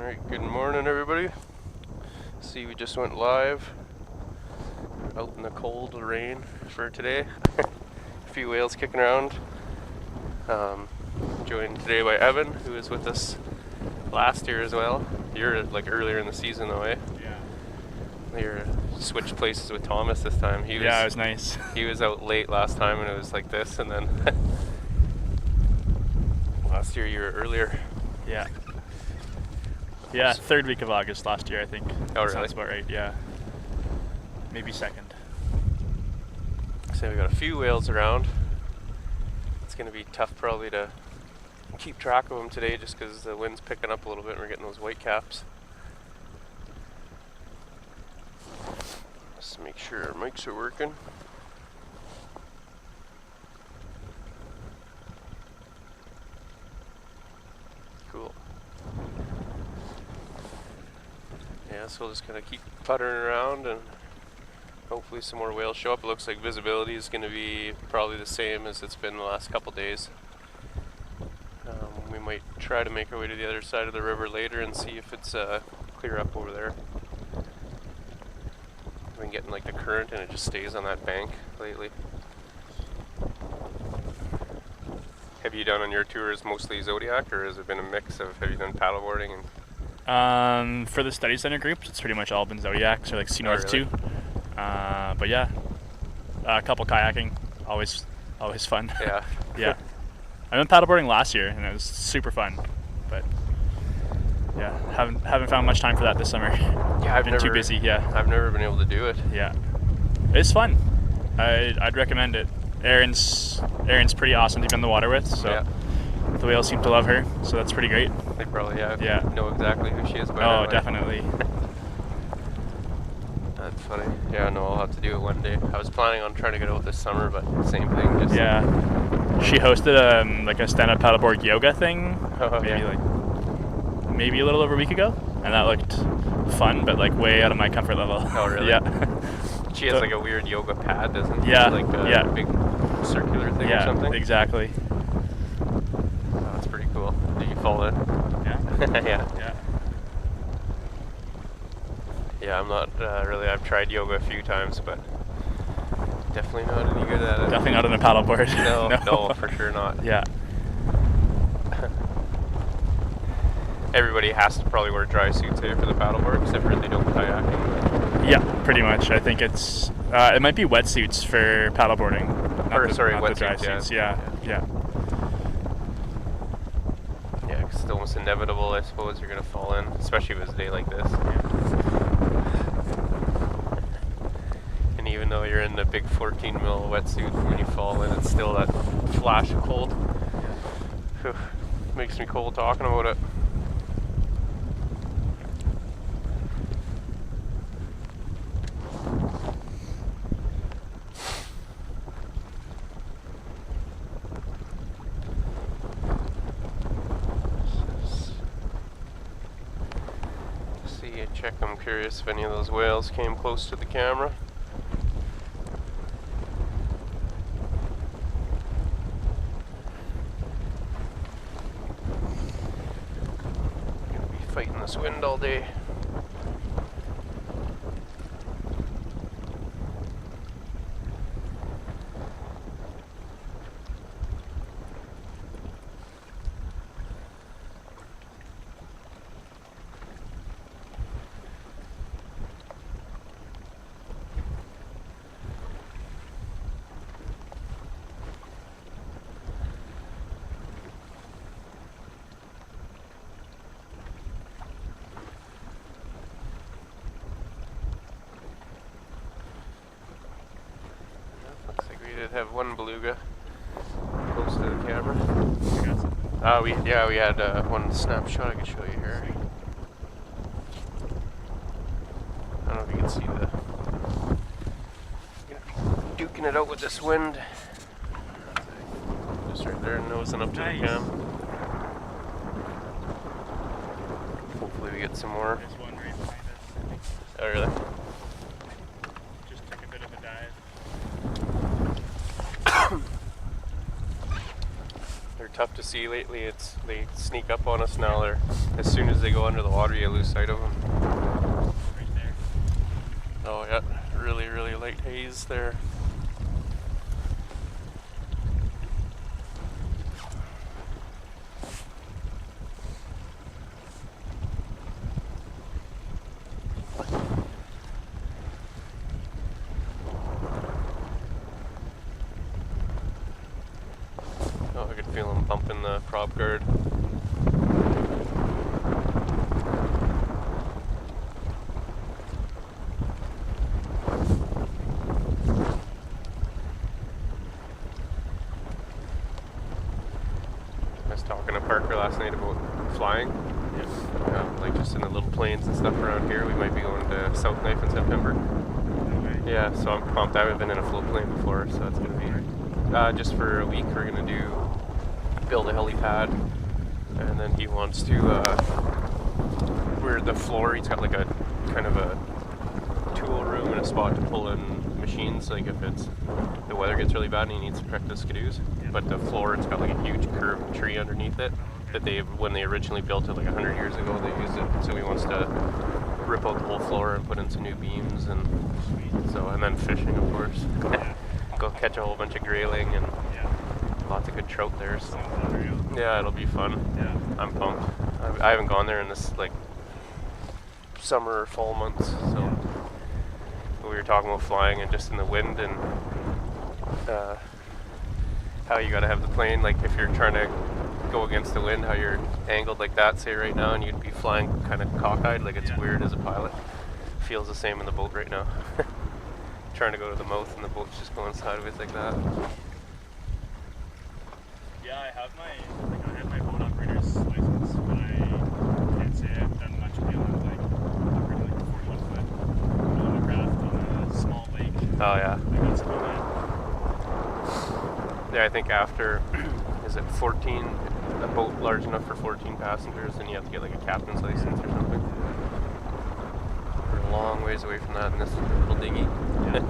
Alright, good morning everybody. See, we just went live out in the cold rain for today. A few whales kicking around. Joined today by Evan, who was with us last year as well. You're like earlier in the season though, eh? Yeah. You're switched places with Thomas this time. It was nice. He was out late last time and it was like this, and then last year you were earlier. Yeah. Yeah, third week of August last year, I think. Oh, really? Sounds about right, yeah. Maybe second. So we got a few whales around. It's going to be tough probably to keep track of them today just because the wind's picking up a little bit and we're getting those white caps. Let's make sure our mics are working. Cool. Yeah, so we'll just kind of keep puttering around and hopefully some more whales show up. It looks like visibility is going to be probably the same as it's been the last couple days. We might try to make our way to the other side of the river later and see if it's clear up over there. I've been getting like the current and it just stays on that bank lately. Have you done on your tours mostly Zodiac, or has it been a mix of, have you done paddleboarding? And For the study center groups, it's pretty much all been Zodiacs or like Sea North really? 2. But yeah, a couple kayaking, always fun. Yeah. Yeah. I went paddleboarding last year and it was super fun, but yeah, haven't found much time for that this summer. Yeah, I've been too busy. Yeah. I've never been able to do it. Yeah. It's fun. I'd recommend it. Erin's pretty awesome to be in the water with, so yeah. The whales seem to love her, so that's pretty great. They probably Yeah. know exactly who she is by Oh, now, right? definitely. That's funny. Yeah, no, I'll have to do it one day. I was planning on trying to get out this summer, but same thing. Just Yeah. She hosted like a stand-up paddleboard yoga thing, yeah. maybe a little over a week ago, and that looked fun, but like way out of my comfort level. Oh, really? Yeah. She has like a weird yoga pad, doesn't she? Yeah. Like a big circular thing or something? Yeah, exactly. Oh, that's pretty cool. Did you fall in? Yeah. Yeah. Yeah. Yeah, I'm not really. I've tried yoga a few times, but definitely not any good at it. Definitely not on a paddleboard. No, for sure not. Yeah. Everybody has to probably wear dry suits here for the paddleboard, except for they don't kayaking. Yeah, pretty much. I think it's it might be wetsuits for paddleboarding. Wetsuits, the dry suits. Yeah. Yeah, because it's almost inevitable, I suppose, you're gonna fall in, especially if it's a day like this. And even though you're in the big 14 mil wetsuit, when you fall in, it's still that flash of cold. Whew. Makes me cold talking about it. Check, I'm curious if any of those whales came close to the camera. Gonna be fighting this wind all day. Have one beluga close to the camera. We had one snapshot I could show you here. I don't know if you can see the duking it out with this wind. Just right there, nosing up to the cam. Hopefully we get some more. There's one right behind us. Oh, really? Just took a bit of a dive. tough to see lately. They sneak up on us now. As soon as they go under the water, you lose sight of them. Right there. Oh yeah, really, really light haze there. Oh, I could feel him bumping the prop guard. I was talking to Parker last night about flying. Like just in the little planes and stuff around here. We might be going to South Knife in September. Okay. Yeah, so I'm pumped. I haven't been in a float plane before, so it's gonna be just for a week. We're gonna build a helipad, and then he wants to where the floor. He's got like a kind of a tool room and a spot to pull in machines. Like if the weather gets really bad and he needs to protect the skidoos. Yeah. But the floor, it's got like a huge curved tree underneath it. That when they originally built it like 100 years ago, they used it. So he wants to rip out the whole floor and put in some new beams, and then fishing, of course. Yeah. Go catch a whole bunch of grayling and lots of good trout there. So yeah, it'll be fun. Yeah. I'm pumped. I haven't gone there in this like summer or fall months. So we were talking about flying and just in the wind and how you got to have the plane. Like if you're trying to go against the wind, how you're angled like that, say right now, and you'd be flying kind of cockeyed, like it's weird as a pilot. Feels the same in the boat right now. Trying to go to the mouth and the boat's just going sideways like that. Yeah, I have my boat operator's license, but I can't say I've done much beyond like operating like a 41-foot craft on a small lake. Oh yeah. Like that's about it. Yeah, I think after is it 14, a boat large enough for 14 passengers, then you have to get like a captain's license or something. We're a long ways away from that in this little dinghy. Yeah.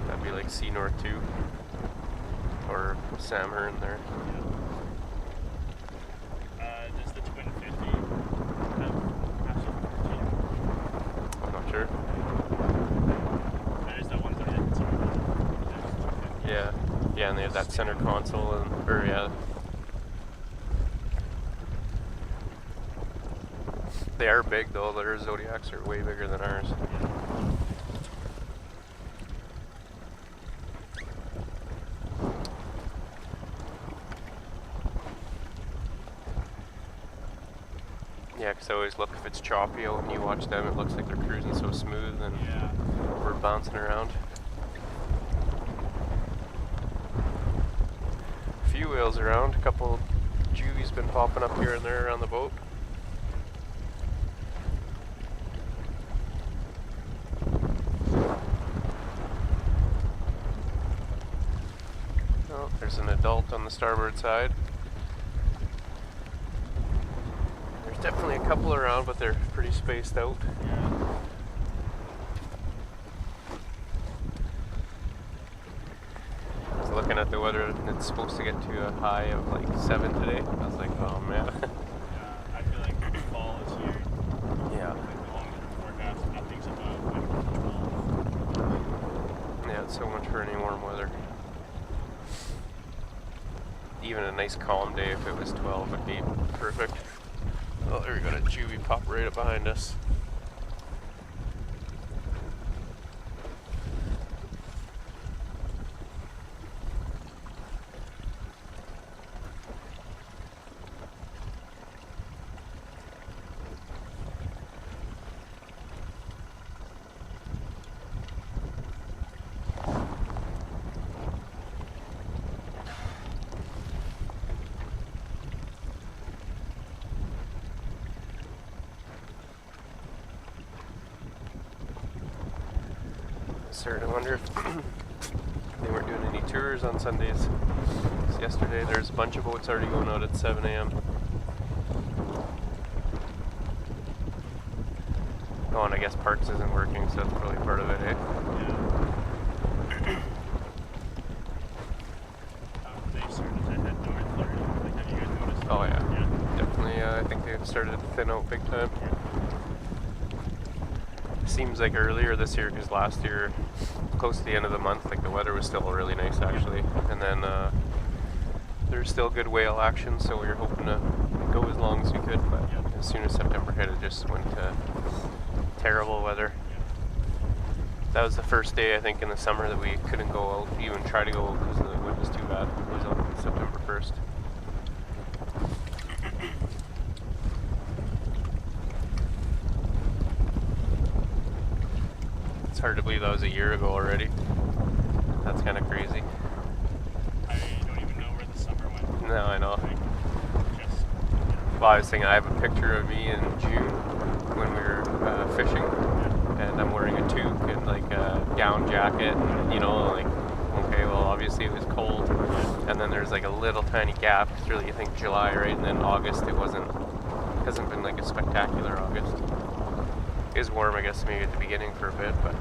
That'd be like Sea North 2 or Sam Hearn there. Does the Twin 50 have actual 14? I'm not sure. There's that 130. Yeah, and they have that center console They are big though. Their Zodiacs are way bigger than ours. Yeah, because I always look if it's choppy out when you watch them, it looks like they're cruising so smooth and we're bouncing around. A few whales around, a couple juvies been popping up here and there around the boat. Oh, there's an adult on the starboard side. There's definitely a couple around, but they're pretty spaced out. I was looking at the weather and it's supposed to get to a high of like 7 today. I was like, oh man. I feel like fall is here. Yeah. Like the long-term forecast, nothing's above like 12. Yeah, it's so much for any warm weather. Even a nice calm day, if it was 12, would be perfect. Oh, there we go, a juvie pop right up behind us. Starting to wonder if they weren't doing any tours on Sundays. So yesterday there's a bunch of boats already going out at 7 a.m. Oh, and I guess Parks isn't working, so that's probably part of it, eh? Yeah. They started started to thin out big time. Seems like earlier this year, because last year, close to the end of the month, like the weather was still really nice actually, and then there's still good whale action, so we were hoping to go as long as we could, but as soon as September hit, it just went to terrible weather. That was the first day, I think, in the summer that we couldn't go out, even try to go out because the wind was too bad. It was on September 1st. It's hard to believe that was a year ago already. That's kind of crazy. I don't even know where the summer went. No, I know. Just, Well, I was thinking, I have a picture of me in June when we were fishing, and I'm wearing a toque and like a down jacket, and you know, like, okay, well, obviously it was cold, and then there's like a little tiny gap, because really you think July, right, and then August, hasn't been like a spectacular August. It was warm, I guess, maybe at the beginning for a bit, but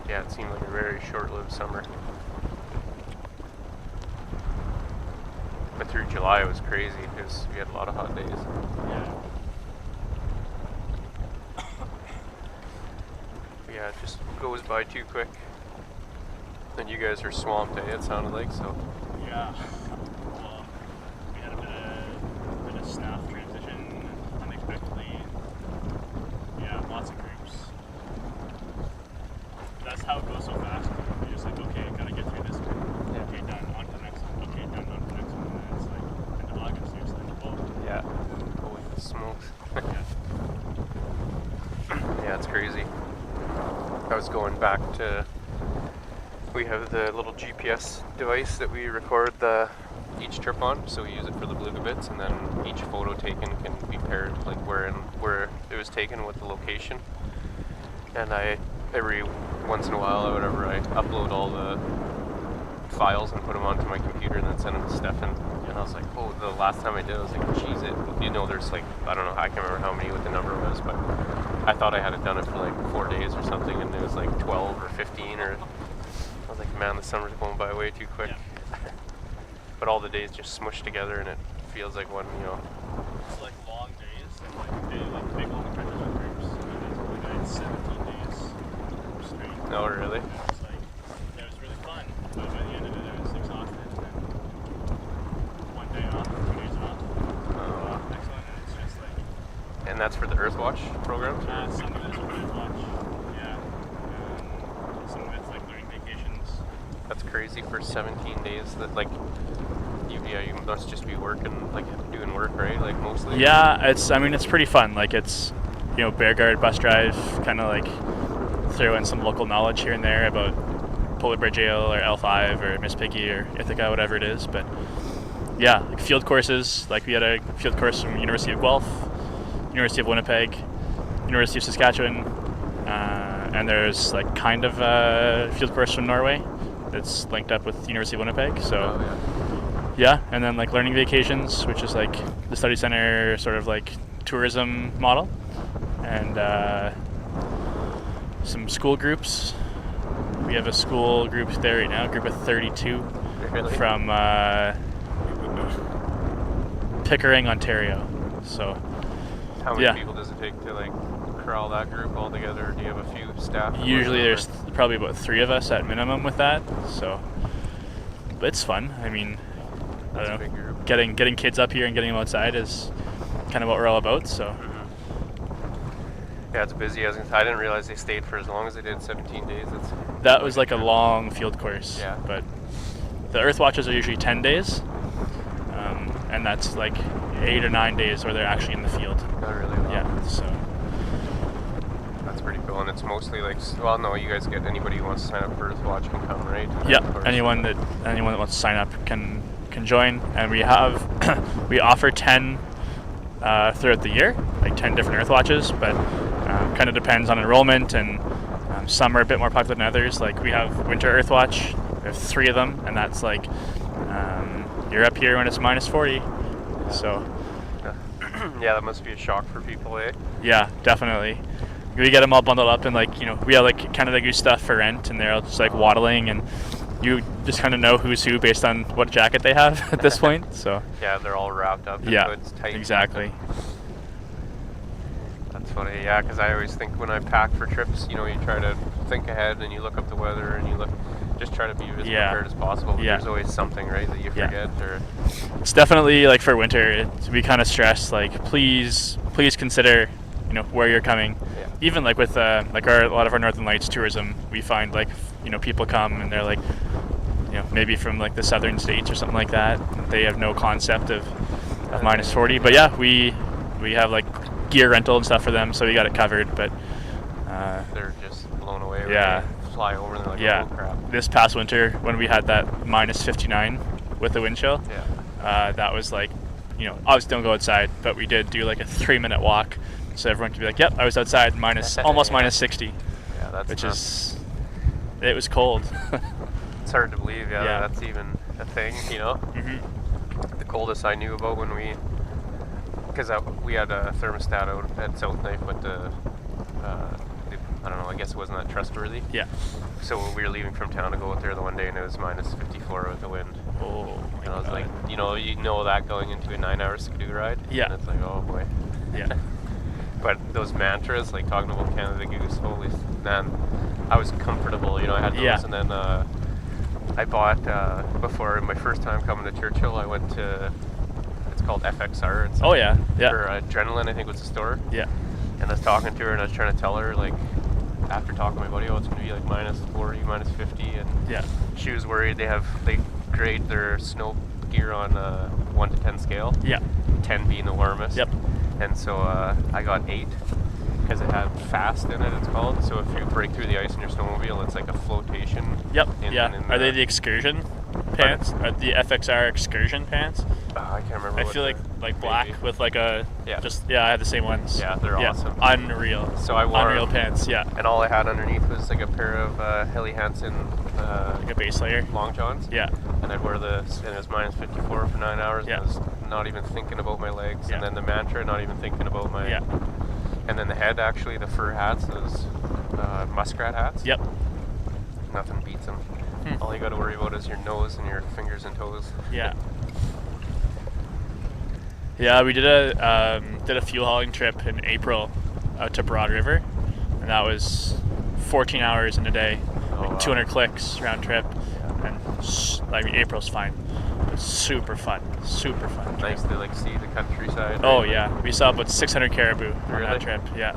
yeah, it seemed like a very short-lived summer. But through July it was crazy because we had a lot of hot days. yeah. But yeah, it just goes by too quick. And you guys are swamped, eh? It sounded like so. Yeah. Well, we had a bit of staff transition unexpectedly. Yeah, lots of groups. That's how it goes so fast. You're just like, okay, gotta get through this one. Yeah. Okay, done. On to the next one. Okay, done. On to the next one. And then it's like end of August. You're just like, oh. Yeah. Holy smokes. Yeah. Yeah, it's crazy. I was going back to. We have the little GPS device that we record each trip on, so we use it for the beluga bits, and then each photo taken can be paired, like where it was taken with the location. And every once in a while or whatever, I upload all the files and put them onto my computer and then send them to Stefan. And I was like, oh, the last time I did, I was like, geez, there's like, I don't know, I can't remember how many what the number was, but I thought I had done it for like 4 days or something, and it was like 12 or 15 or. I was like, man, the summer's going by way too quick. Yeah. But all the days just smushed together, and it feels like one, you know. It's like long days, and like big long stretches of groups. And I had 17 days straight. No, really? And it was like, it was really fun. But by the end of it, I was exhausted. And then 1 day off, 2 days off. Next one, and it's just like. And that's for the Earthwatch program? Some of it's Earth Watch, yeah. And some of it's like learning vacations. That's crazy for 17 days. That like, you must just be working, like doing work, right? Like mostly. Yeah, it's pretty fun. Like it's, bear guard, bus drive, kind of like throw in some local knowledge here and there about Polar Bear Jail or L5 or Miss Piggy or Ithaca, whatever it is. But yeah, like field courses. Like we had a field course from University of Guelph, University of Winnipeg, University of Saskatchewan, and there's like kind of a field course from Norway that's linked up with University of Winnipeg. So yeah, and then like learning vacations, which is like the study center sort of like tourism model, and some school groups. We have a school group there right now, a group of 32 Really? from Pickering, Ontario. So How many yeah. people does it take to like corral that group all together? Do you have a few staff? Usually there's probably about 3 of us at minimum with that. So, but it's fun. I mean, That's I a don't big know. group. Getting kids up here and getting them outside is kind of what we're all about. So Yeah, it's busy. I didn't realize they stayed for as long as they did, 17 days. That's that was like a long field course. Yeah. But the Earth Watches are usually 10 days, and that's like 8 or 9 days where they're actually in the field. not really long. Yeah. So That's pretty cool. And it's mostly like, well, no, you guys get anybody who wants to sign up for Earthwatch can come, right? And yeah, of course- anyone that wants to sign up can join, and we have we offer 10 throughout the year, like 10 different Earth Watches, but kind of depends on enrollment, and some are a bit more popular than others. Like we have Winter Earth Watch, we have 3 of them, and that's like you're up here when it's minus 40. So Yeah, that must be a shock for people, eh? yeah, definitely. We get them all bundled up, and like we have like Canada Goose stuff for rent, and they're all just like waddling, and you just kind of know who's who based on what jacket they have at this point. So Yeah, they're all wrapped up in yeah, hoods, tight. exactly. funny. Yeah, because I always think when I pack for trips, you know, you try to think ahead and you look up the weather and you just try to be as prepared as possible. But there's always something, right, that you forget. Or it's definitely like for winter, we kind of stress like please consider, you know, where you're coming. Yeah. Even like with like a lot of our Northern Lights tourism, we find like, you know, people come and they're like, you know, maybe from like the southern states or something like that. They have no concept of minus 40. But yeah, we have like gear rental and stuff for them, so we got it covered. But they're just blown away when yeah. they fly over and they're like, oh crap. This past winter when we had that minus 59 with the wind chill, that was like, you know, obviously don't go outside, but we did do like a 3-minute walk, so everyone could be like, yep, I was outside minus almost minus 60. Yeah, that's which nuts. It was cold. It's hard to believe, that's even a thing, you know. The coldest I knew about when because we had a thermostat out at South Knife, but I don't know, I guess it wasn't that trustworthy. Yeah. So we were leaving from town to go out there the one day, and it was minus 54 with the wind. Oh, and I was like, you know that going into a 9-hour skidoo ride? Yeah. And it's like, oh boy. Yeah. But those mantras, like talking about Canada Goose, holy man, I was comfortable, you know, I had those, and then I bought, before my first time coming to Churchill, I went to, it's called FXR. It's for Adrenaline, I think was the store. Yeah. And I was talking to her, and I was trying to tell her, like, after talking to my buddy, it's going to be like minus 40, minus 50, and she was worried. They grade their snow gear on a 1 to 10 scale. Yeah. 10 being the warmest. Yep. And so I got 8 because it had fast in it, it's called. So if you break through the ice in your snowmobile, it's like a flotation. Yep. Are they the excursion pants? Are the FXR excursion pants? I can't remember. I feel like black with like a I had the same ones. Yeah, they're awesome. Unreal. So I wore unreal pants. Yeah. And all I had underneath was like a pair of Hayley Hansen like a base layer long johns. Yeah. And I'd wear and it was minus 54 for 9 hours. Yeah. And I was not even thinking about my legs. Yeah. And then the mantra, not even thinking about my. Yeah. And then the head, actually, the fur hats, those muskrat hats. Yep. Nothing beats them. All you got to worry about is your nose and your fingers and toes. Yeah. Yeah, we did a fuel hauling trip in April out to Broad River, and that was 14 hours in a day, 200 clicks round trip, and I mean April's fine. It's super fun. Nice to like see the countryside. Oh yeah, we saw about 600 caribou on that trip. Yeah,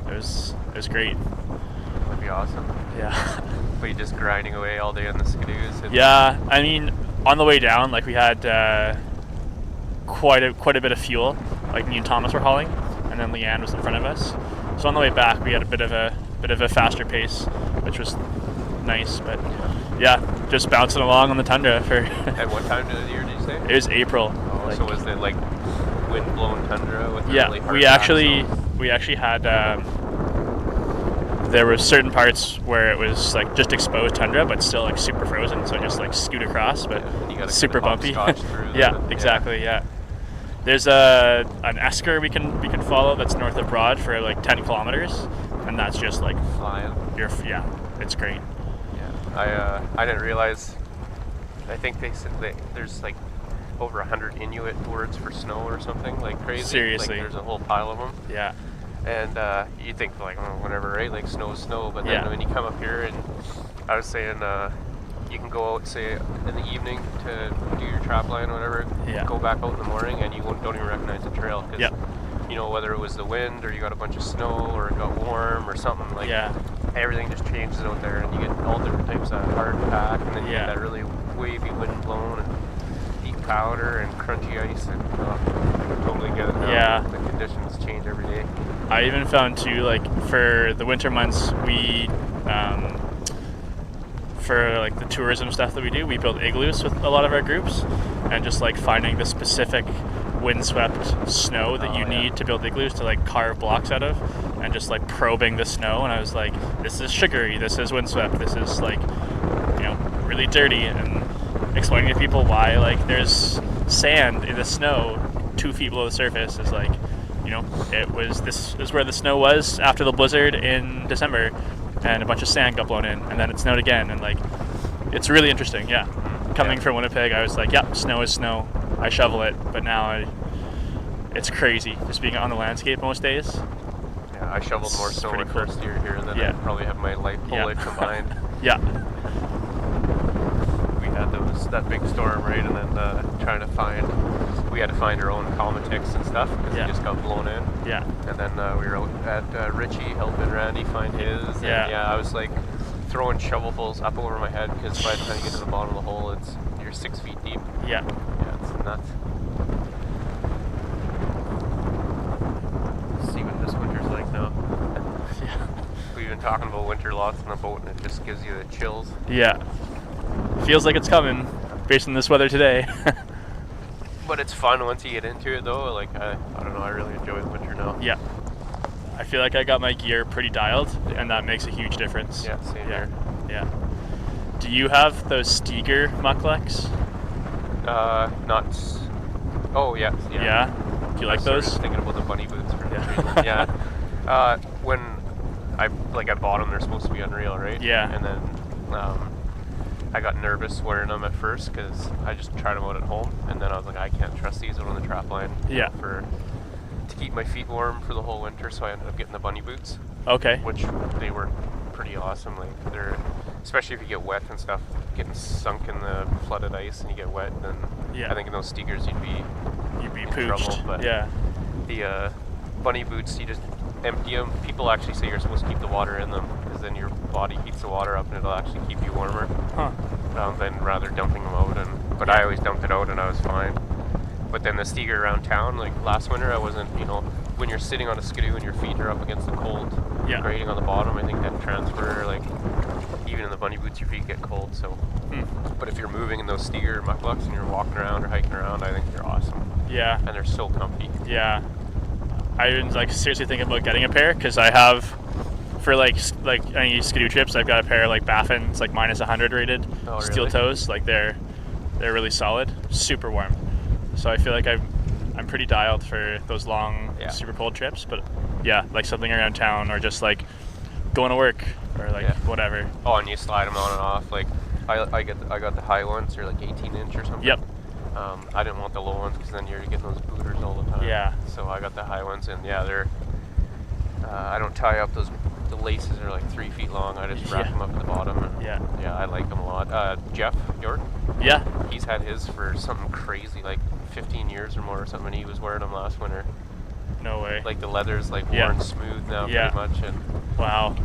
it was great. That'd be awesome. Yeah. But you just grinding away all day on the skidoos. Yeah, I mean, on the way down, like we had quite a bit of fuel. Like me and Thomas were hauling, and then Leanne was in front of us. So on the way back, we had a bit of a faster pace, which was nice. But yeah, just bouncing along on the tundra for. At what time of the year did you say? It was April. Oh, so was it like wind-blown tundra with really hard we actually had. There were certain parts where it was like just exposed tundra, but still like super frozen. So just like scoot across, but super bumpy. Exactly. Yeah. There's an esker we can follow that's north of Broad for like 10 kilometers, and that's just like flying. It's great. Yeah. I didn't realize. I think they said there's like over 100 Inuit words for snow or something like crazy. Seriously. Like there's a whole pile of them. Yeah. And you think like, oh, whatever, right? Like snow's snow. But then when you come up here, and I was saying, you can go out, say, in the evening to do your trap line or whatever. Yeah. Go back out in the morning, and you don't even recognize the trail because, you know, whether it was the wind or you got a bunch of snow or it got warm or something like. Everything just changes out there, and you get all different types of hard pack, and then you get that really wavy wind blown and deep powder and crunchy ice, and totally get it now. Yeah. The conditions change every day. I even found too, like for the winter months, we for like the tourism stuff that we do, we build igloos with a lot of our groups, and just like finding the specific windswept snow that you need to build igloos to like carve blocks out of, and just like probing the snow. And I was like, this is sugary, this is windswept, this is like, you know, really dirty, and explaining to people why like there's sand in the snow 2 feet below the surface is like, you know, this is where the snow was after the blizzard in December, and a bunch of sand got blown in, and then it snowed again, and like, it's really interesting. Yeah. Coming from Winnipeg, I was like, snow is snow. I shovel it, but now it's crazy just being on the landscape most days. Yeah, I shoveled more It's snow pretty my cool. first year here than Yeah. I probably have my whole Yeah. life combined. Yeah. We had that big storm, right, and then we had to find our own Comatics and stuff because Yeah. it just got blown in. Yeah. And then we were out at Richie helping Randy find his. And Yeah. I was like throwing shovelfuls up over my head because by the time you get to the bottom of the hole, you're 6 feet deep. Yeah. Yeah, it's nuts. See what this winter's like now. Yeah. We've been talking about winter lots on the boat, and it just gives you the chills. Yeah. Feels like it's coming based on this weather today. But it's fun once you get into it, though. Like I don't know, I really enjoy the winter now. Yeah. I feel like I got my gear pretty dialed, and that makes a huge difference. Yeah, same Yeah. here. Yeah. Do you have those Steger mucklucks? Not. Oh yeah. Yeah. Do you like I was sort of those? thinking about the bunny boots for Yeah. some reason. Yeah. When I bought them, they're supposed to be unreal, right? Yeah. And then I got nervous wearing them at first because I just tried them out at home, and then I was like, I can't trust these out on the trap line. Yeah. To keep my feet warm for the whole winter, so I ended up getting the bunny boots, Okay. which they were pretty awesome. Like they're, especially if you get wet and stuff, getting sunk in the flooded ice and you get wet, then Yeah. I think in those Stegers you'd be You'd be in pooched. trouble. But Yeah. the bunny boots, you just empty them. People actually say you're supposed to keep the water in them because then your body heats the water up and it'll actually keep you warmer Huh. than rather dumping them out. But I always dumped it out and I was fine. But then the Steger around town, like last winter, I wasn't, when you're sitting on a skidoo and your feet are up against the cold Yeah. grating on the bottom, I think that transfer, like even in the bunny boots, your feet get cold. So, but if you're moving in those Steger mucklucks and you're walking around or hiking around, I think they're awesome. Yeah. And they're so comfy. Yeah. I've been seriously thinking about getting a pair because I have, for any skidoo trips, I've got a pair Baffin. It's minus 100 rated Oh, steel really? toes. They're really solid, super warm. So I feel like I'm pretty dialed for those long, Yeah. super cold trips. But yeah, something around town or just going to work or whatever. Oh, and you slide them on and off. Like I got the high ones, they're 18 inch or something. Yep. I didn't want the low ones because then you're getting those booters all the time. Yeah. So I got the high ones, and yeah, they're. I don't tie up those. The laces are 3 feet long. I just wrap Yeah. them up at the bottom. And Yeah. Yeah, I like them a lot. Jeff York, Yeah. he's had his for something crazy, 15 years or more or something. And he was wearing them last winter. No way. The leather's Yeah. worn smooth now, Yeah. pretty much. And Wow.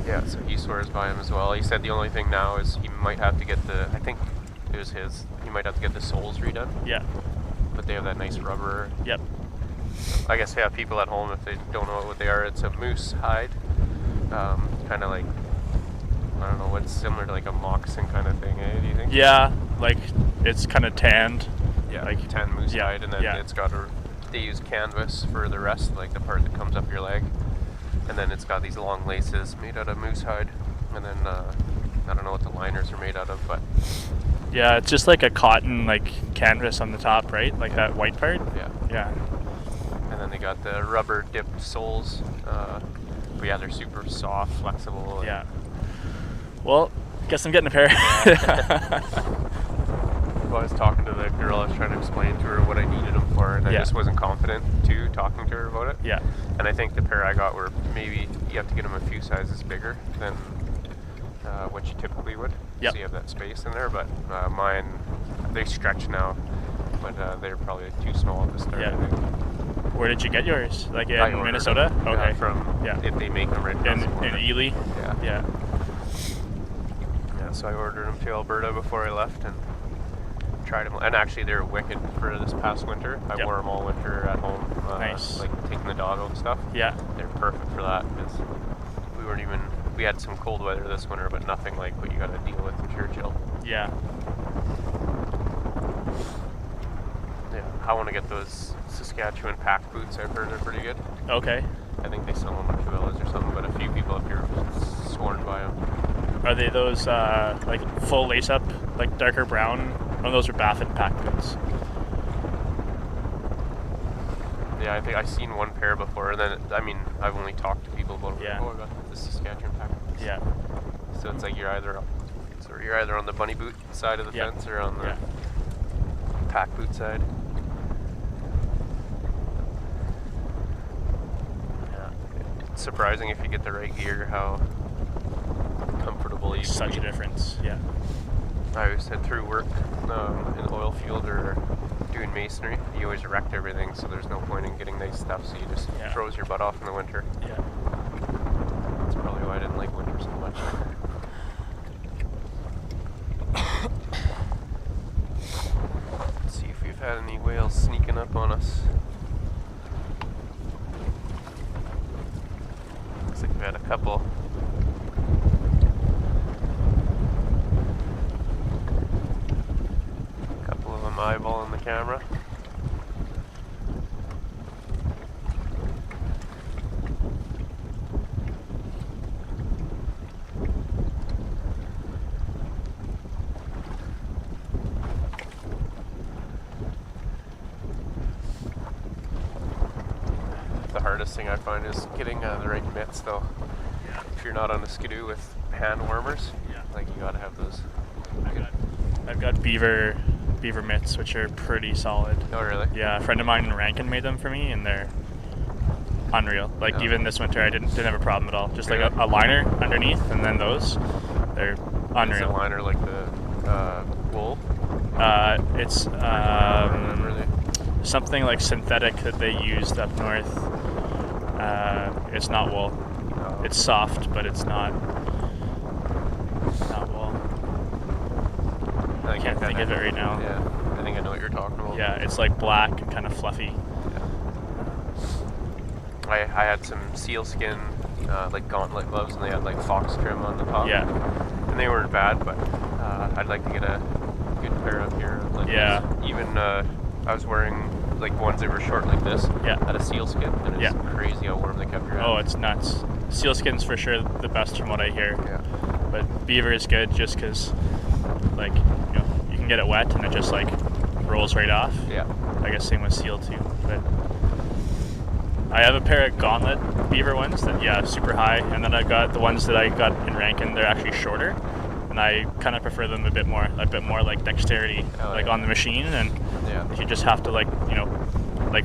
yeah, so he swears by him as well. He said the only thing now is he might have to get I think it was his, he might have to get the soles redone, Yeah. but they have that nice rubber. Yep. I guess, yeah, people at home, if they don't know what they are, it's a moose hide. Kind of I don't know, what's similar to a moccasin kind of thing, eh? Do you think? Yeah. It's kind of tanned. Yeah, Like, tan moose yeah, hide, and then yeah. it's got they use canvas for the rest, the part that comes up your leg. And then it's got these long laces made out of moose hide. And then, I don't know what the liners are made out of, but Yeah, it's just a cotton canvas on the top, right? That white part. yeah. Yeah. And then they got the rubber dipped soles. But yeah, they're super soft, flexible. Yeah. Well, guess I'm getting a pair. Well, I was talking to the girl, I was trying to explain to her what I needed them for, and I Yeah. just wasn't confident talking to her about it. Yeah. And I think the pair I got were maybe you have to get them a few sizes bigger than what you typically would. Yep. So you have that space in there, but mine, they stretch now, but they're probably too small at the start. Yeah. I think. Where did you get yours? I In ordered Minnesota? them, Okay. from, Yeah. if they make them right across the In border. Ely? Yeah. Yeah. Yeah, so I ordered them to Alberta before I left and tried them. And actually, they're wicked for this past winter. I Yep. wore them all winter at home, Nice. taking the dog out and stuff. Yeah. They're perfect for that because we had some cold weather this winter, but nothing like what you got to deal with in Churchill. Yeah. Yeah, I want to get those Saskatchewan pack boots. I've heard they're pretty good. Okay. I think they sell them at Cabela's or something, but a few people up here have sworn by them. Are they those full lace up, darker brown? Oh, those are Baffin pack boots. Yeah, I think I've seen one pair before, and then I've only talked to people about them. Yeah. Oh, I got the Saskatchewan pack boots. Yeah. So it's you're either on the bunny boot side of the Yeah. fence or on the Yeah. pack boot side. Yeah. it's surprising if you get the right gear how comfortable you can Such be. a difference. Yeah. I always said through work in the oil field or doing masonry, you always erect everything, so there's no point in getting nice stuff, so you just throws your butt off in the winter. Yeah. That's probably why I didn't like winter so much. Let's see if we've had any whales sneaking up on us. Looks like we've had a couple. Couple of them eyeballing the camera. The hardest thing I find is getting the right mitts, though. Yeah. If you're not on a skidoo with hand warmers, Yeah. like you gotta have those. I've got beaver mitts, which are pretty solid. Oh, really? Yeah, a friend of mine in Rankin made them for me, and they're unreal. Like Oh. even this winter, I didn't have a problem at all. Just like Really? a liner underneath, and then they're Is unreal. a liner like the wool? It's I don't remember something like synthetic that they used up north. It's not wool. Oh. It's soft, but it's not wool. I can't think of it right now. Yeah, I think I know what you're talking about. Yeah, it's like black and kind of fluffy. I had some sealskin, like gauntlet gloves, and they had like fox trim on the top. Yeah. And they weren't bad, but I'd like to get a good pair up here. Like Yeah. this. Even I was wearing like ones that were short like this. Yeah. Had a sealskin, and it's Yeah. crazy how warm they kept your hand. Oh, it's nuts. Sealskin's for sure the best from what I hear. Yeah. But beaver is good just because, like, you can get it wet and it just like rolls right off. Yeah. I guess same with seal too. But I have a pair of gauntlet beaver ones that super high, and then I've got the ones that I got in Rankin. They're actually shorter, and I kind of prefer them a bit more like dexterity, Oh, like yeah. on the machine, and Yeah. you just have to like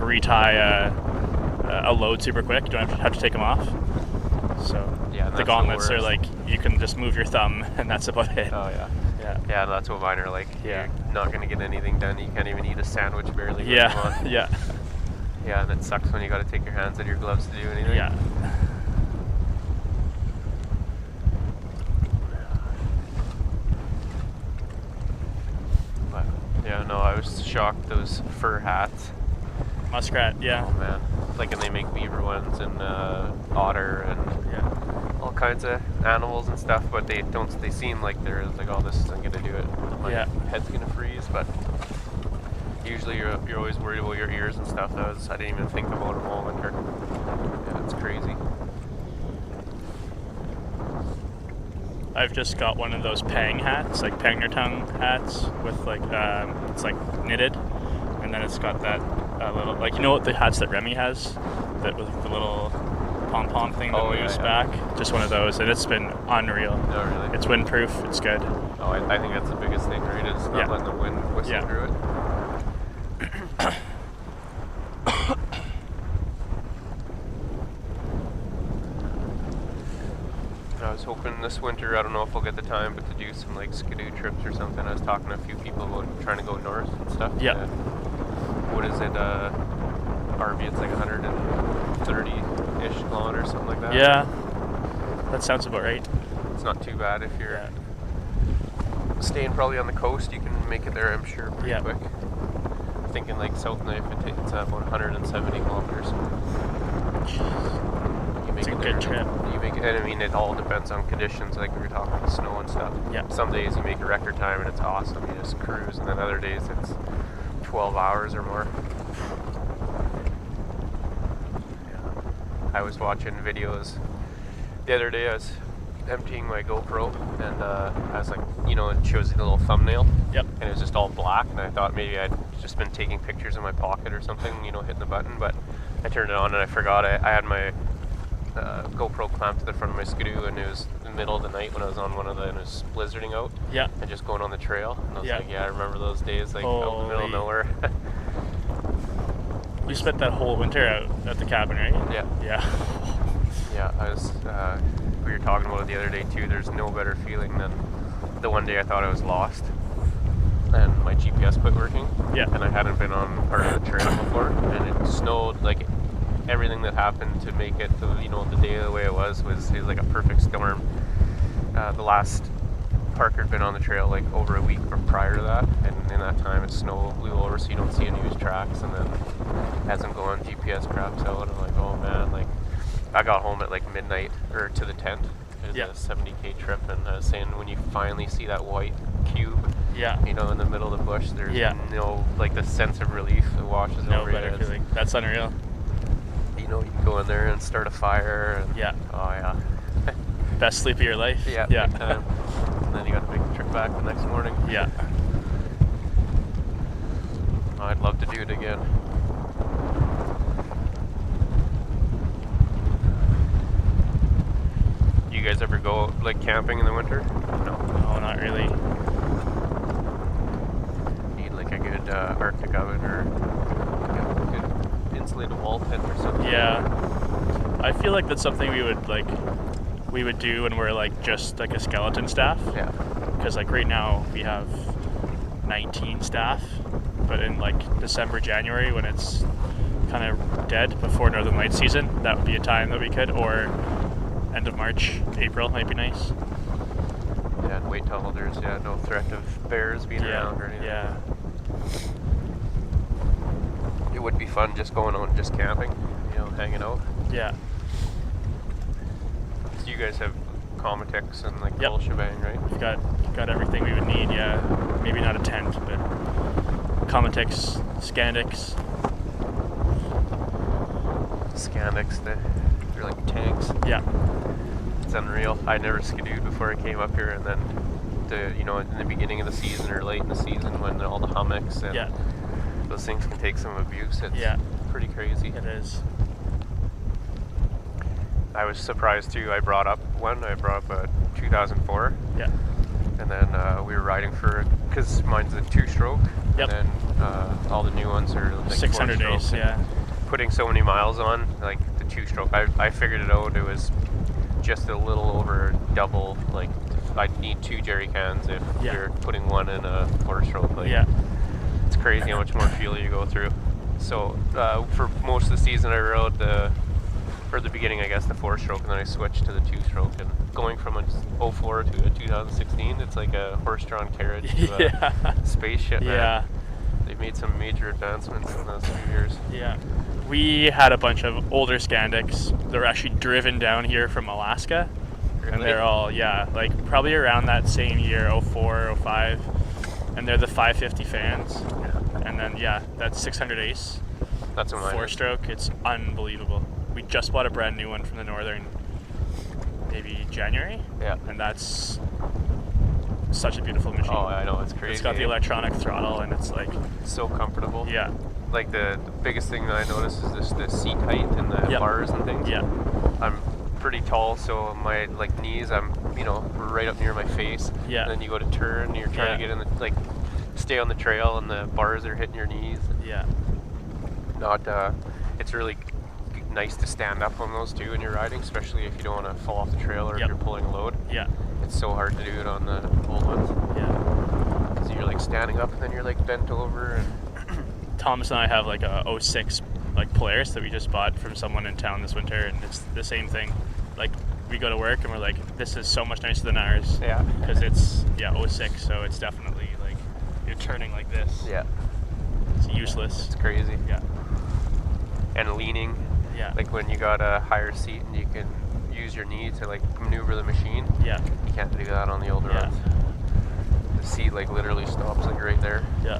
retie a load super quick. You don't have to take them off. So Yeah, and the that's gauntlets are worst. like you can just move your thumb, and that's about it. Oh yeah. Yeah. Yeah, that's what mine are like. Yeah. You're not gonna get anything done. You can't even eat a sandwich barely. with them Yeah. on. Yeah. Yeah, and it sucks when you got to take your hands out of your gloves to do anything. Yeah. But, yeah, no, I was shocked. Those fur hats. Muskrat. Yeah. Oh man, like, and they make beaver ones and otter and Yeah. all kinds of animals and stuff. But they don't. They seem like they're like, oh, this isn't gonna do it. My Yeah. head's gonna freeze. But usually you're always worried about your ears and stuff. I didn't even think about them all winter. Yeah, it's crazy. I've just got one of those pang hats, like tongue hats, with like it's like knitted, and then it's got that little, like, what the hats that Remy has, that with the little pom pom thing that Oh, yeah, moves yeah. back. Just one of those, and it's been unreal. Oh really? It's windproof. It's good. Oh, I think that's the biggest thing, right? Is not Yeah. letting the wind whistle Yeah. through it. I was hoping this winter, I don't know if we'll get the time, but to do some like skidoo trips or something. I was talking to a few people about trying to go north and stuff. Yeah. What is it? RV, it's like 130-ish kilometers, something like that. Yeah, that sounds about right. It's not too bad if you're staying probably on the coast. You can make it there, I'm sure, pretty Yeah. quick. Thinking like South Knife, it's about 170 kilometers. You make It's a it good there. trip. You make it, and I mean, it all depends on conditions. Like we were talking about snow and stuff. Yeah. Some days you make a record time and it's awesome. You just cruise, and then other days it's 12 hours or more. Yeah. I was watching videos the other day. I was emptying my GoPro, and I was like, it shows you the little thumbnail. Yep. And it was just all black, and I thought maybe I'd just been taking pictures in my pocket or something, hitting the button, but I turned it on and I forgot I had my GoPro clamped to the front of my skidoo, and it was the middle of the night when I was on one of the, and it was blizzarding out, Yeah. and just going on the trail, and I was Yeah. like, yeah, I remember those days, like out in the middle of Holy. nowhere. You spent that whole winter out at the cabin, right? Yeah. Yeah. Yeah, Yeah, we were talking about it the other day too. There's no better feeling than the one day I thought I was lost and my GPS quit working. Yeah. And I hadn't been on part of the trail before, and it snowed. Like everything that happened to make it, the day the way it was like a perfect storm. The last Parker had been on the trail like over a week prior to that, and in that time it snowed, blew over, so you don't see any news tracks. And then as I'm going, GPS craps out. I'm like, oh man, like I got home at like midnight or to the tent. It was a 70K trip, and I was saying when you finally see that white cube, in the middle of the bush, there's no like the sense of relief that washes over you. No better feeling. That's unreal. You can go in there and start a fire. And, oh yeah. Best sleep of your life. Yeah. And then you got to make the trip back the next morning. Yeah. Oh, I'd love to do it again. You guys ever go like camping in the winter? No, not really. Need like a good Arctic oven or a good insulated wall tent or something. Yeah. I feel like that's something we would do when we're like just like a skeleton staff. Yeah. Because like right now we have 19 staff, but in like December, January when it's kind of dead before Northern Lights season, that would be a time that we could, or end of March, April might be nice. Yeah, and wait till there's no threat of bears being around or anything. Yeah. It would be fun just going on, just camping, hanging out. Yeah. So you guys have Comitex and like the whole shebang, right? We've got everything we would need. Yeah, maybe not a tent, but Comitex, Scandex. Scandex, they're like tanks. Yeah. It's unreal. I never skidooed before I came up here, and then in the beginning of the season or late in the season when all the hummocks and those things can take some abuse. It's pretty crazy. It is. I was surprised too. I brought up a 2004. Yeah. And then we were riding because mine's a 2-stroke. Yep. And then all the new ones are like 600 4-stroke. days. Yeah. Putting so many miles on, like the 2-stroke, I figured it out. It was just a little over double. Like I'd need 2 jerry cans if you're putting one in a 4-stroke. Like, it's crazy how much more fuel you go through. So for most of the season, I rode the beginning, I guess, the 4-stroke, and then I switched to the 2-stroke. And going from a 04 to a 2016, it's like a horse-drawn carriage to a spaceship. Man. They've made some major advancements in those few years. Yeah. We had a bunch of older Scandex. They're actually driven down here from Alaska. Really? And they're all, like probably around that same year, 04, 05. And they're the 550 fans. Yeah. And then, that's 600 Ace. That's a 4-stroke. It's unbelievable. We just bought a brand new one from the Northern, maybe January. Yeah. And that's such a beautiful machine. Oh, I know, it's crazy. It's got the electronic throttle, and it's like so comfortable. Yeah. Like the biggest thing that I noticed is the seat height and the bars and things. Yeah. I'm pretty tall, so my knees, I'm right up near my face. Yeah. And then you go to turn, and you're trying to get in the stay on the trail, and the bars are hitting your knees. Yeah. It's really nice to stand up on those too when you're riding, especially if you don't want to fall off the trail or if you're pulling a load. Yeah. It's so hard to do it on the old ones. Yeah. Because you're like standing up and then you're like bent over. And Thomas and I have like a 06 like Polaris that we just bought from someone in town this winter, and it's the same thing. Like we go to work and we're like, this is so much nicer than ours. Yeah. Because it's 06, so it's definitely like you're turning like this. Yeah. It's useless. It's crazy. Yeah. And leaning. Yeah. Like when you got a higher seat and you can use your knee to like maneuver the machine. Yeah. You can't do that on the older ones. The seat like literally stops like right there. Yeah.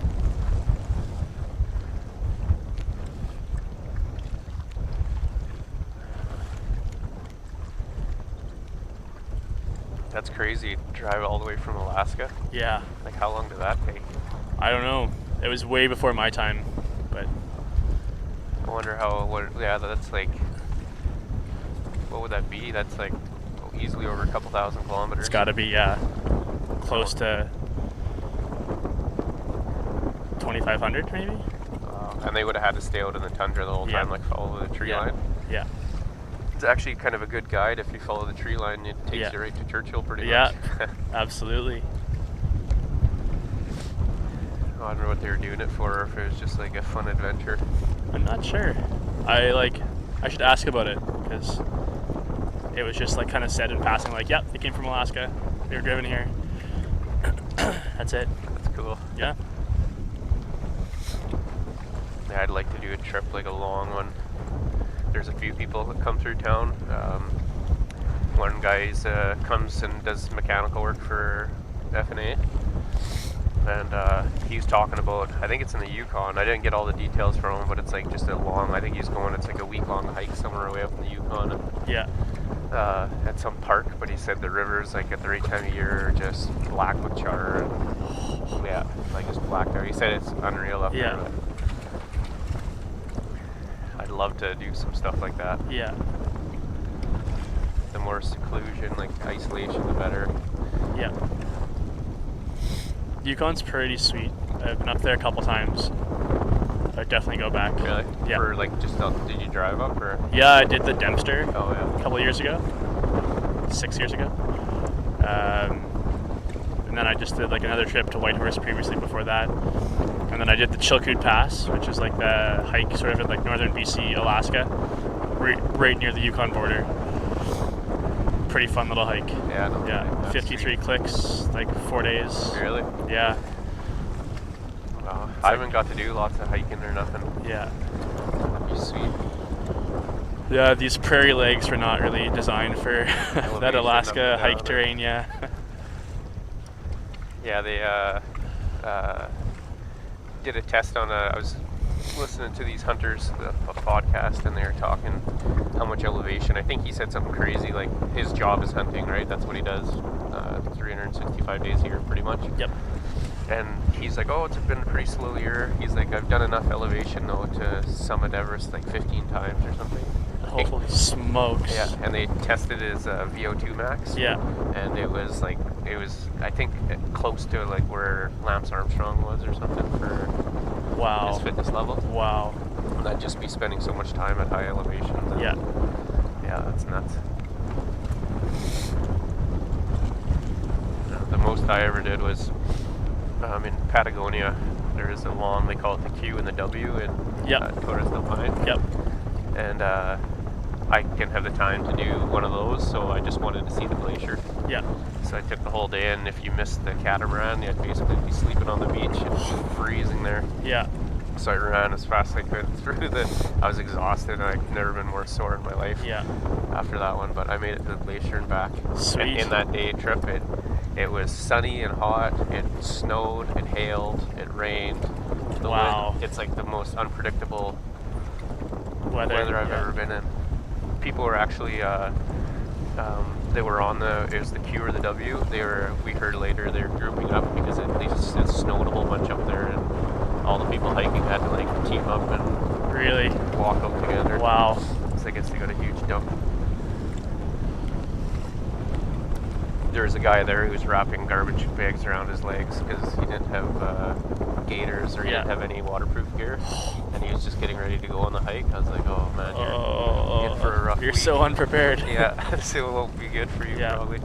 That's crazy. Drive all the way from Alaska. Yeah. Like how long did that take? I don't know. It was way before my time, but I wonder that's like, what would that be? That's like easily over a couple thousand kilometers. It's got to be, close to 2,500 maybe. And they would have had to stay out in the tundra the whole time, like follow the tree line. Yeah. It's actually kind of a good guide if you follow the tree line. It takes you right to Churchill pretty much. Absolutely. I don't know what they were doing it for, or if it was just like a fun adventure. I'm not sure. I should ask about it, because it was just like kind of said in passing, like, yep, they came from Alaska. They were driven here. That's it. That's cool. Yeah. Yeah, I'd like to do a trip, like a long one. There's a few people that come through town. One guy comes and does mechanical work for F&A. And he was talking about, I think it's in the Yukon. I didn't get all the details from him, but it's like just a long, I think he's going, it's like a week-long hike somewhere way up in the Yukon. And, at some park, but he said the rivers, like at the right time of year, are just black with char. And, yeah, like just blacked out. He said it's unreal up there. But I'd love to do some stuff like that. Yeah. The more seclusion, like isolation, the better. Yeah. Yukon's pretty sweet. I've been up there a couple times. I'd definitely go back. Really? Yeah. For like just did you drive up or? Yeah, I did the Dempster Oh yeah. a couple years ago. 6 years ago. And then I just did like another trip to Whitehorse previously before that. And then I did the Chilkoot Pass, which is like the hike sort of in like northern BC, Alaska, right near the Yukon border. Pretty fun little hike. Yeah. No, Yeah, that's 53 clicks, like 4 days. Really? Yeah. Wow. I haven't got to do lots of hiking or nothing. Yeah. That'd be sweet. Yeah, these prairie legs were not really designed for that Alaska up and hike down. terrain, yeah. Yeah, they did a test on I was listening to these hunters, a podcast, and they were talking how much elevation. I think he said something crazy, like his job is hunting, right? That's what he does 365 days a year, pretty much. Yep. And he's like, oh, it's been a pretty slow year. He's like, I've done enough elevation, though, to summit Everest like 15 times or something. Holy smokes. Yeah, and they tested his VO2 max. Yeah. And it was I think close to like where Lance Armstrong was or something for Wow. his fitness level. Wow. And I'd just be spending so much time at high elevations. And Yeah. Yeah, that's nuts. The most I ever did was in Patagonia. There is a long, they call it the Q and the W in Torres del Paine. Yep. And I didn't have the time to do one of those, so I just wanted to see the glacier. Yeah. So I took the whole day, and if you missed the catamaran, you'd basically be sleeping on the beach. It was freezing there. Yeah. So I ran as fast as I could through I was exhausted, and I've never been more sore in my life Yeah. after that one, but I made it to the glacier and back. Sweet. And in that day trip, it was sunny and hot, it snowed, it hailed, it rained. The Wow. wind, it's like the most unpredictable Weather I've ever been in. People were actually, they were on it was the Q or the W. We heard later, they were grouping up because it snowed a whole bunch up there, and all the people hiking had to like team up and Really? walk up together. Wow. So I guess they got a huge dump. There was a guy there who was wrapping garbage bags around his legs because he didn't have gaiters or he didn't have any waterproof gear, and he was just getting ready to go on the hike. I was like, oh man, you're in for a rough You're week. so unprepared. Yeah, so it won't be good for you probably.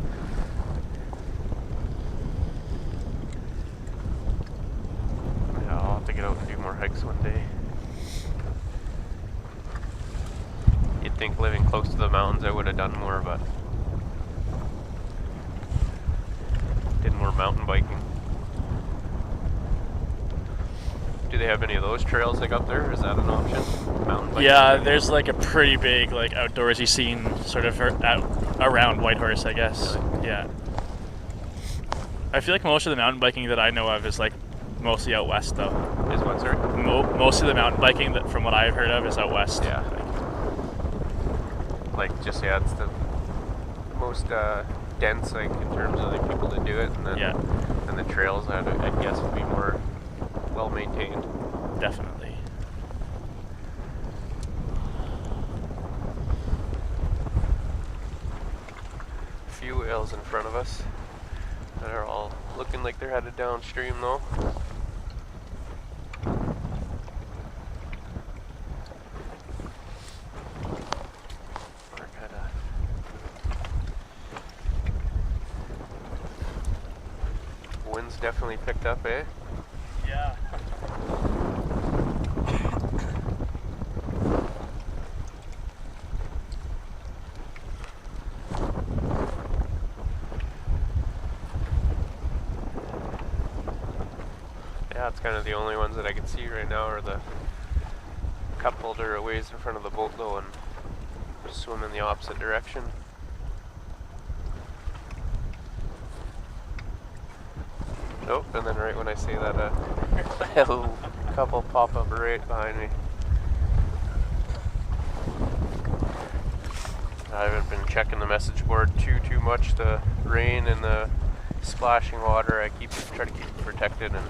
Yeah, I'll have to get out and do more hikes one day. You'd think living close to the mountains I would have done more, but did more mountain biking. Do they have any of those trails like up there? Is that an option? Mountain biking? Yeah, there's like a pretty big like outdoorsy scene sort of around Whitehorse, I guess. Yeah. I feel like most of the mountain biking that I know of is like mostly out west though. Is what, sorry? Most of the mountain biking that from what I've heard of is out west. Yeah. It's the most dense like in terms of like people that do it, and then and the trails I'd guess would be more well maintained. Definitely. A few whales in front of us that are all looking like they're headed downstream though. We're kind of wind's definitely picked up, eh? Yeah. Yeah, it's kind of the only ones that I can see right now are the couple that are a ways in front of the boat though and swim in the opposite direction. Oh, and then right when I say that, a couple pop up right behind me. I haven't been checking the message board too much. The rain and the splashing water, I try to keep it protected and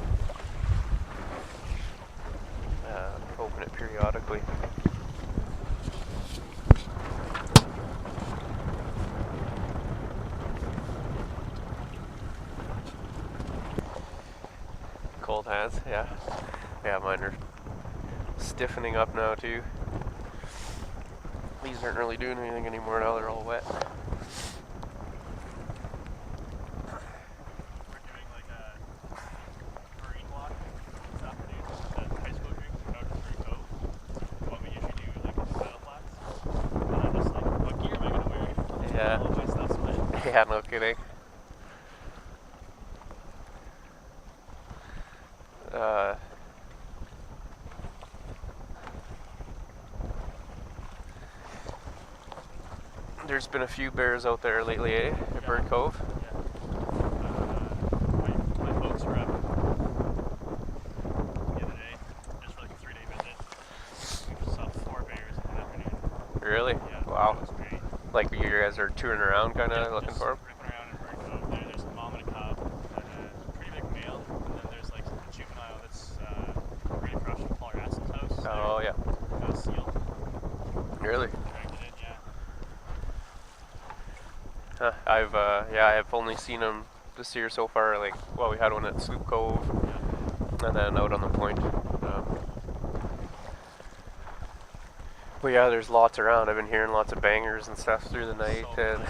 open it periodically. Cold hands, yeah. Yeah, mine are stiffening up now too. These aren't really doing anything anymore now, they're all wet. We're doing like a marine walk this afternoon at the high school group out to Spring Cove. What we usually do like paddle flats. And I'm just like, what gear am I gonna wear? Yeah. All my stuff's wet. Yeah, no kidding. There's been a few bears out there lately, eh? At Bird Cove. Yeah. My folks were up the other day, just for like a 3-day visit. We saw 4 bears in the afternoon. Really? Yeah. Wow. It was great. Like you guys are touring around kind of Yeah, looking just for them? ripping around in Bird Cove. There's a mom and a cub, and a pretty big male, and then there's like a juvenile that's right across from Paul Rasson's house. Oh, yeah. A seal. Really? Dragged it in, yeah. Huh. I've only seen them this year so far. Like, well, we had one at Sloop Cove, and then out on the point. But yeah, there's lots around. I've been hearing lots of bangers and stuff through the night, So and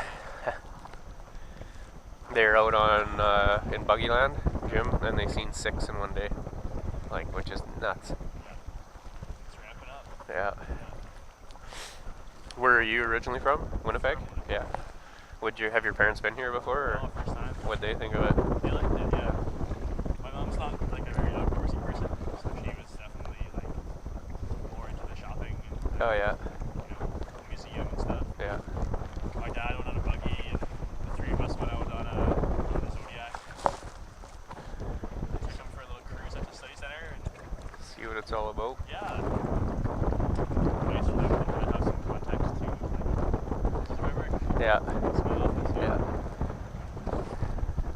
they're out on in Buggyland, Jim, and they seen 6 in one day, like, which is nuts. It's ramping up. Yeah. Where are you originally from? Winnipeg? Yeah. Would you have your parents been here before, or Oh, first time. what'd they think of it? They liked it, yeah. My mom's not like a very outdoorsy person, so she was definitely like more into the shopping and Oh yeah, the museum and stuff. yeah. My dad went on a buggy, and the 3 of us went out on a Zodiac. Took him for a little cruise at the study center, and See what it's all about. yeah. Nice for them to kind of have some context to like Hudson River. Yeah, It's my office, yeah.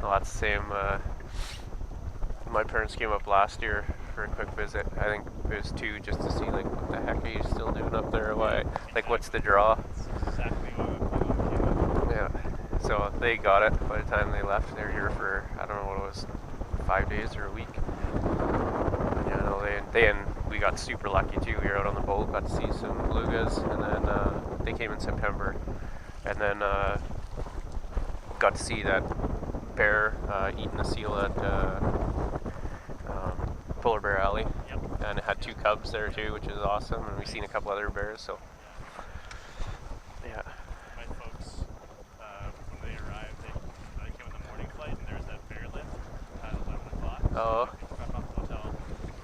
Well, that's the same. My parents came up last year for a quick visit. I think it was 2 just to see like what the heck are you still doing up there? Why? Like, what's the draw? That's exactly what my mom came with. Yeah. So they got it by the time they left. They were here for, I don't know what it was, 5 days or a week. Yeah, no, and we got super lucky too. We were out on the boat, got to see some belugas, and then they came in September, and then got to see that bear eating a seal at Polar Bear Alley, Yep. and it had 2 cubs there too, which is awesome. And we've seen a couple other bears, so yeah. My folks, when they arrived, they came on the morning flight, and there was that bear lift at 11 o'clock. Oh, So we got off the hotel,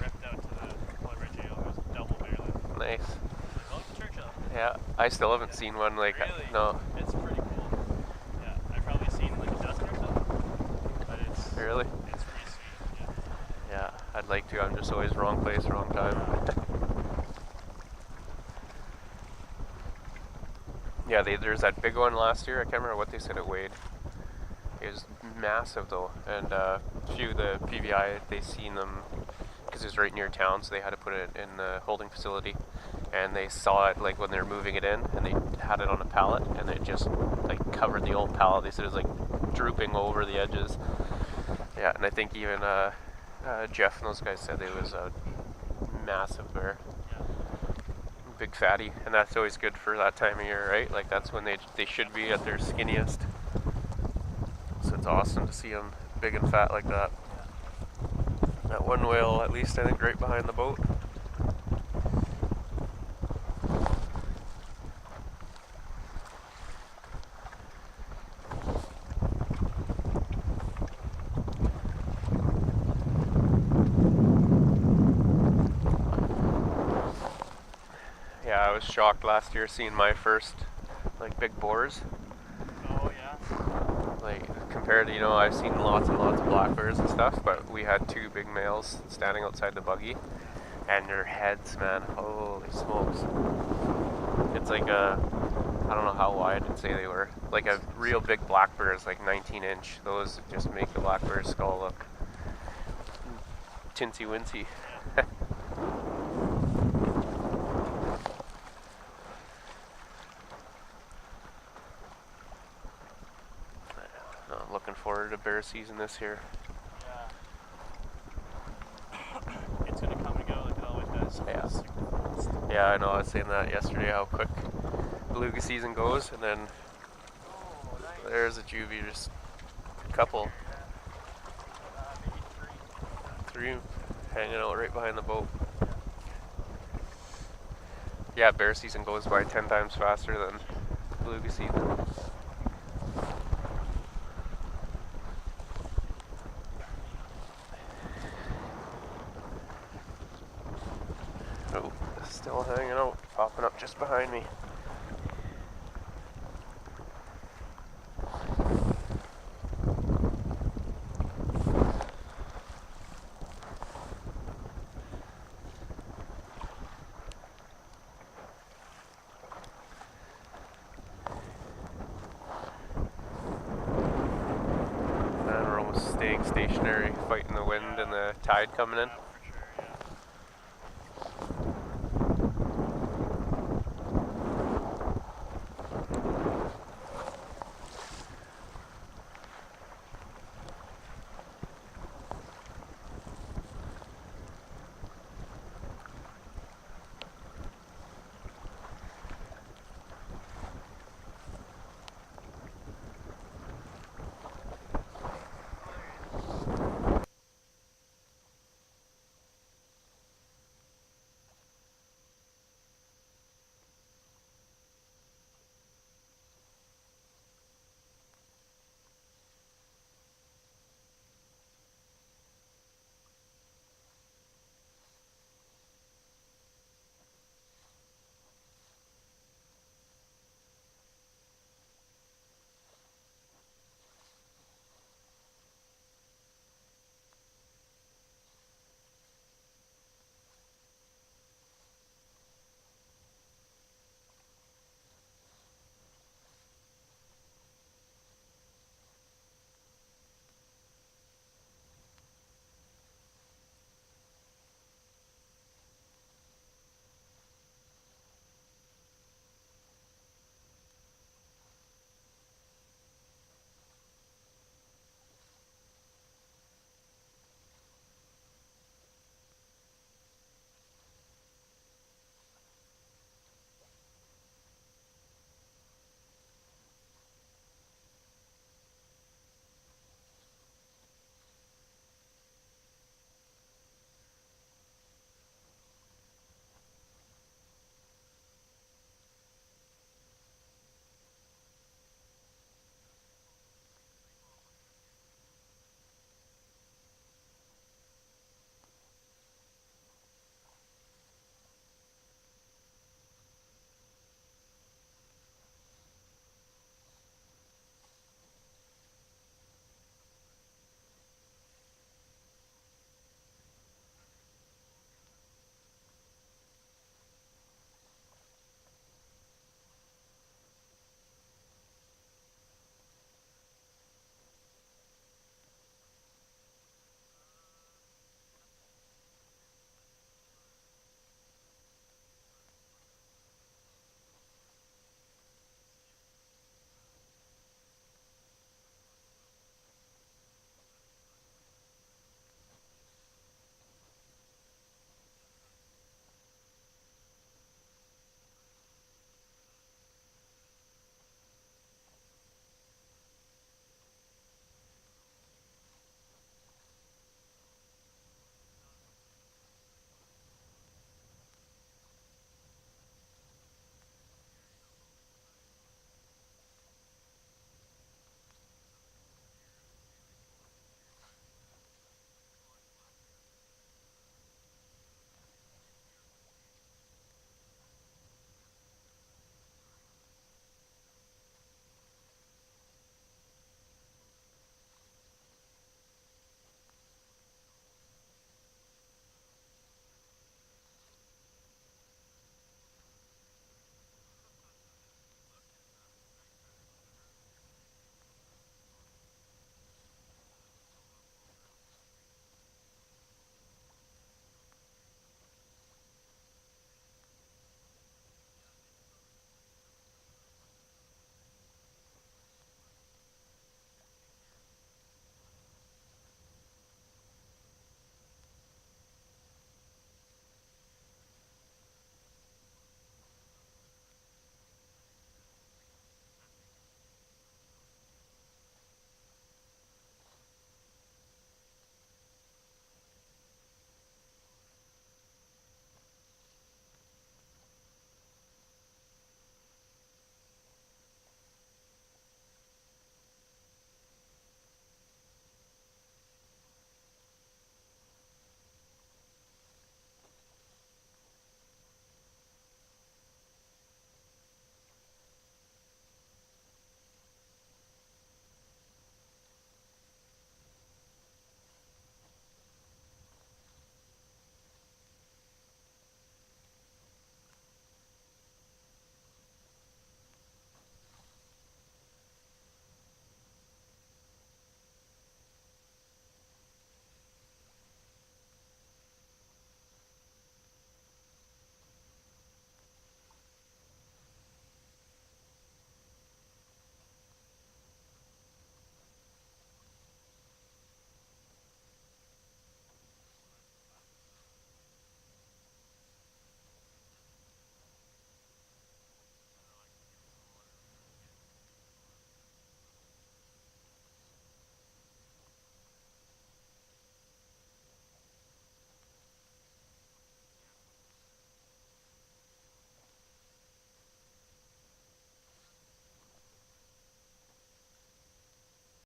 ripped out to the Polar Bear jail, and it was a double bear lift. nice. Welcome to Churchill. Yeah, I still haven't seen one like Really? no. It's pretty cool. Yeah, I've probably seen like a dozen or so, but it's Really? pretty sweet. Yeah. Yeah, I'd like to. I'm just always wrong place, wrong time. Yeah, there's that big one last year. I can't remember what they said it weighed. It was massive though, and a few of the PVI, they seen them because it was right near town, so they had to put it in the holding facility, and they saw it like when they were moving it in, and they had it on a pallet, and it just like covered the old pallet. They said it was like drooping over the edges. Yeah, and I think even Jeff and those guys said it was a massive bear. Big fatty, and that's always good for that time of year, right? Like that's when they should be at their skinniest. So it's awesome to see them big and fat like that. That one whale, at least I think, right behind the boat. Yeah, I was shocked last year seeing my first like big boars. Oh yeah. Like compared to, I've seen lots and lots of black bears and stuff, but we had two big males standing outside the buggy, and their heads, man, holy smokes. It's like I don't know how wide I'd say they were. Like a real big black bear is like 19-inch. Those just make the black bear's skull look tinsy-wincy. I'm looking forward to bear season this year. Yeah. It's gonna come and go like it always does. Yeah. Yeah, I know. I was saying that yesterday, how quick beluga season goes, and then there's a juvie, just a couple. Maybe three. Three hanging out right behind the boat. Yeah, bear season goes by 10 times faster than beluga season. Oh, still hanging out, popping up just behind me. And we're almost staying stationary, fighting the wind and the tide coming in.